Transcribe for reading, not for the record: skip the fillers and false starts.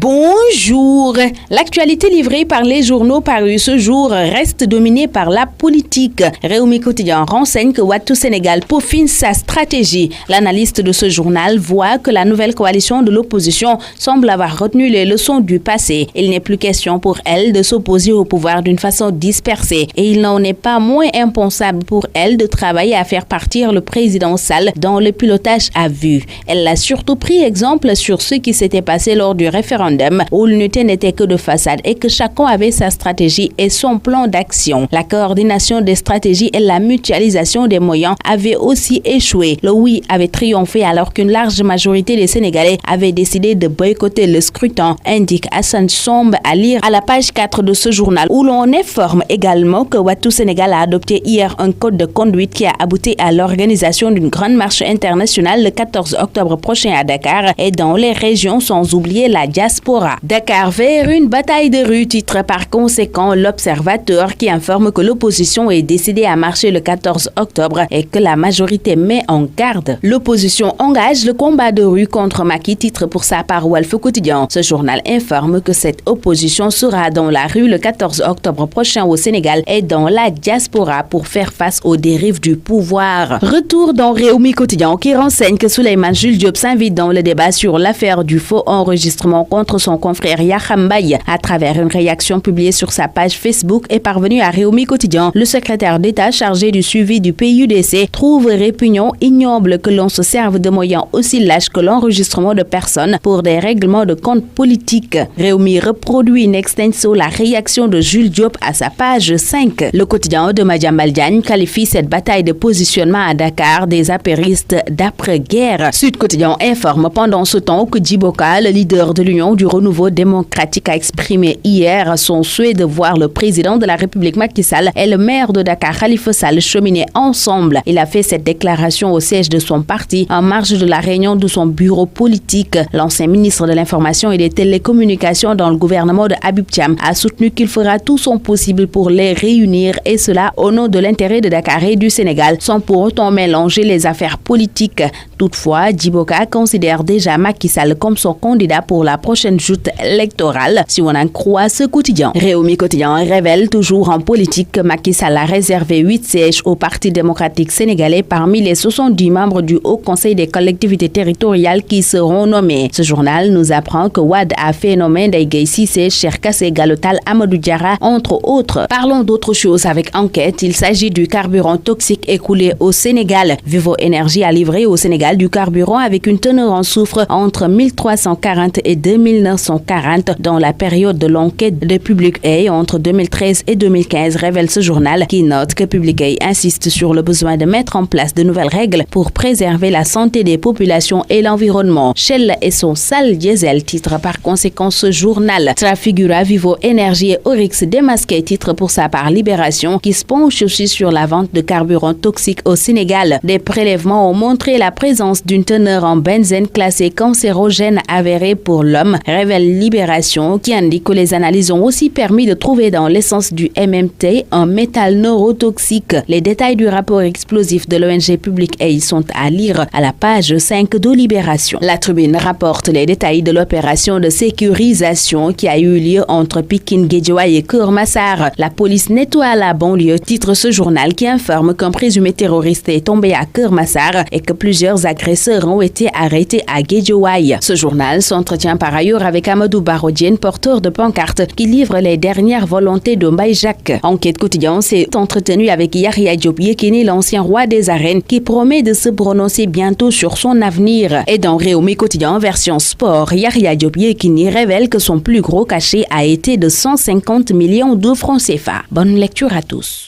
Bonjour. L'actualité livrée par les journaux parus ce jour reste dominée par la politique. Réumi Quotidien renseigne que Wattu Sénégal peaufine sa stratégie. L'analyste de ce journal voit que la nouvelle coalition de l'opposition semble avoir retenu les leçons du passé. Il n'est plus question pour elle de s'opposer au pouvoir d'une façon dispersée. Et il n'en est pas moins impensable pour elle de travailler à faire partir le président Sall dans le pilotage à vue. Elle a surtout pris exemple sur ce qui s'était passé lors du référendum où l'unité n'était que de façade et que chacun avait sa stratégie et son plan d'action. La coordination des stratégies et la mutualisation des moyens avaient aussi échoué. Le oui avait triomphé alors qu'une large majorité des Sénégalais avaient décidé de boycotter le scrutin, indique Hassan Somb à lire à la page 4 de ce journal, où l'on informe également que Wattu Sénégal a adopté hier un code de conduite qui a abouti à l'organisation d'une grande marche internationale le 14 octobre prochain à Dakar et dans les régions, sans oublier la diaspora. Dakar vers une bataille de rue, titre par conséquent l'Observateur qui informe que l'opposition est décidée à marcher le 14 octobre et que la majorité met en garde. L'opposition engage le combat de rue contre Macky, titre pour sa part Walf Quotidien. Ce journal informe que cette opposition sera dans la rue le 14 octobre prochain au Sénégal et dans la diaspora pour faire face aux dérives du pouvoir. Retour dans Réumi Quotidien qui renseigne que Souleymane Jules Diop s'invite dans le débat sur l'affaire du faux enregistrement contre son confrère Yakham Mbaye. À travers une réaction publiée sur sa page Facebook est parvenue à Réumi Quotidien. Le secrétaire d'État chargé du suivi du PUDC trouve répugnant, ignoble que l'on se serve de moyens aussi lâches que l'enregistrement de personnes pour des règlements de compte politiques. Réumi reproduit in extenso la réaction de Jules Diop à sa page 5. Le quotidien de Madiambal Diagne qualifie cette bataille de positionnement à Dakar des apéristes d'après-guerre. Sud Quotidien informe pendant ce temps que Djibo Ka, le leader de l'Union du Renouveau démocratique, a exprimé hier son souhait de voir le président de la République Macky Sall et le maire de Dakar Khalifa Sall cheminer ensemble. Il a fait cette déclaration au siège de son parti en marge de la réunion de son bureau politique. L'ancien ministre de l'Information et des Télécommunications dans le gouvernement de Habib Thiam a soutenu qu'il fera tout son possible pour les réunir et cela au nom de l'intérêt de Dakar et du Sénégal sans pour autant mélanger les affaires politiques. Toutefois, Djibo Ka considère déjà Macky Sall comme son candidat pour la prochaine joute électorale, si on en croit ce quotidien. Réumi Quotidien révèle toujours en politique que Macky Sall a réservé 8 sièges au Parti démocratique sénégalais parmi les 70 membres du Haut Conseil des collectivités territoriales qui seront nommés. Ce journal nous apprend que Wade a fait nommer Ndeye Cissé, Cheikh Kassé Galotal, Amadou Diarra, entre autres. Parlons d'autre chose avec Enquête. Il s'agit du carburant toxique écoulé au Sénégal. Vivo Énergie a livré au Sénégal du carburant avec une teneur en soufre entre 1340 et 2940 dans la période de l'enquête de Public A entre 2013 et 2015, révèle ce journal qui note que Public A insiste sur le besoin de mettre en place de nouvelles règles pour préserver la santé des populations et l'environnement. Shell et son sale diesel, titre par conséquent ce journal. Trafigura, Vivo Énergie et Oryx démasqué, titre pour sa part Libération, qui se penche aussi sur la vente de carburant toxique au Sénégal. Des prélèvements ont montré la présence d'une teneur en benzène classée cancérogène avérée pour l'homme, révèle Libération, qui indique que les analyses ont aussi permis de trouver dans l'essence du MMT un métal neurotoxique. Les détails du rapport explosif de l'ONG Public A sont à lire à la page 5 de Libération. La Tribune rapporte les détails de l'opération de sécurisation qui a eu lieu entre Pikine, Guédiawaye et Keur Massar. La police nettoie la banlieue, titre ce journal qui informe qu'un présumé terroriste est tombé à Keur Massar et que plusieurs agresseurs ont été arrêtés à Guédiawaye. Ce journal s'entretient par ailleurs avec Amadou Barodien, porteur de pancarte, qui livre les dernières volontés de Mbaye Jacques. Enquête Quotidien s'est entretenu avec Yahya Diop Yékini, l'ancien roi des arènes, qui promet de se prononcer bientôt sur son avenir. Et dans Réumi Quotidien version sport, Yahya Diop Yékini révèle que son plus gros cachet a été de 150 millions de francs CFA. Bonne lecture à tous.